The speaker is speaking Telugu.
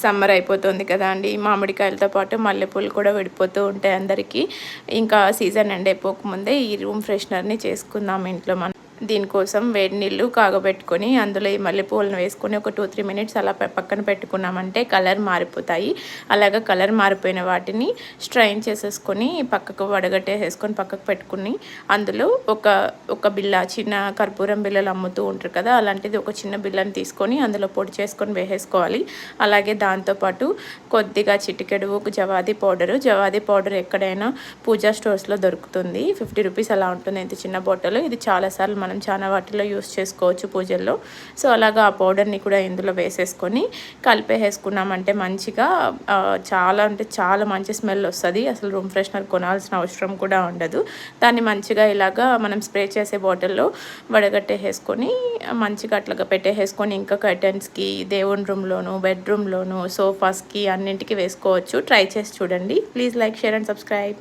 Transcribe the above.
సమ్మర్ అయిపోతుంది కదా అండి, మామిడికాయలతో పాటు మల్లెపూలు కూడా విడిపోతూ ఉంటాయి అందరికీ. ఇంకా సీజన్ ఎండ్ అయిపోకముందే ఈ రూమ్ ఫ్రెషనర్ని చేసుకుందాం ఇంట్లో మనం. దీనికోసం వేడి నీళ్ళు కాగబెట్టుకొని అందులో ఈ మల్లెపూలను వేసుకొని ఒక 2-3 మినిట్స్ అలా పక్కన పెట్టుకున్నామంటే కలర్ మారిపోతాయి. అలాగా కలర్ మారిపోయిన వాటిని స్ట్రైన్ చేసేసుకొని పక్కకు వడగట్టేసేసుకొని పక్కకు పెట్టుకుని అందులో ఒక బిల్ల, చిన్న కర్పూరం బిల్లలు అమ్ముతూ ఉంటారు కదా, అలాంటిది ఒక చిన్న బిల్లని తీసుకొని అందులో పొడి చేసుకొని వేసేసుకోవాలి. అలాగే దాంతోపాటు కొద్దిగా చిటికెడు జవాది పౌడర్ ఎక్కడైనా పూజా స్టోర్స్లో దొరుకుతుంది. 50 రూపీస్ అలా ఉంటుంది ఇంత చిన్న బాటిల్. ఇది చాలాసార్లు మనం చాలా వాటిలో యూస్ చేసుకోవచ్చు పూజల్లో. సో అలాగా ఆ పౌడర్ని కూడా ఇందులో వేసేసుకొని కలిపేసుకున్నామంటే మంచిగా చాలా అంటే చాలా మంచి స్మెల్ వస్తుంది. అసలు రూమ్ ఫ్రెషనర్ కొనాల్సిన అవసరం కూడా ఉండదు. దాన్ని మంచిగా ఇలాగా మనం స్ప్రే చేసే బాటిల్లో వడగట్టేసుకొని మంచిగా అట్లాగా పెట్టేసుకొని ఇంకా కర్టెన్స్కి, దేవుని రూమ్లోను, బెడ్రూమ్లోను, సోఫాస్కి అన్నింటికి వేసుకోవచ్చు. ట్రై చేసి చూడండి. Please like, share and subscribe.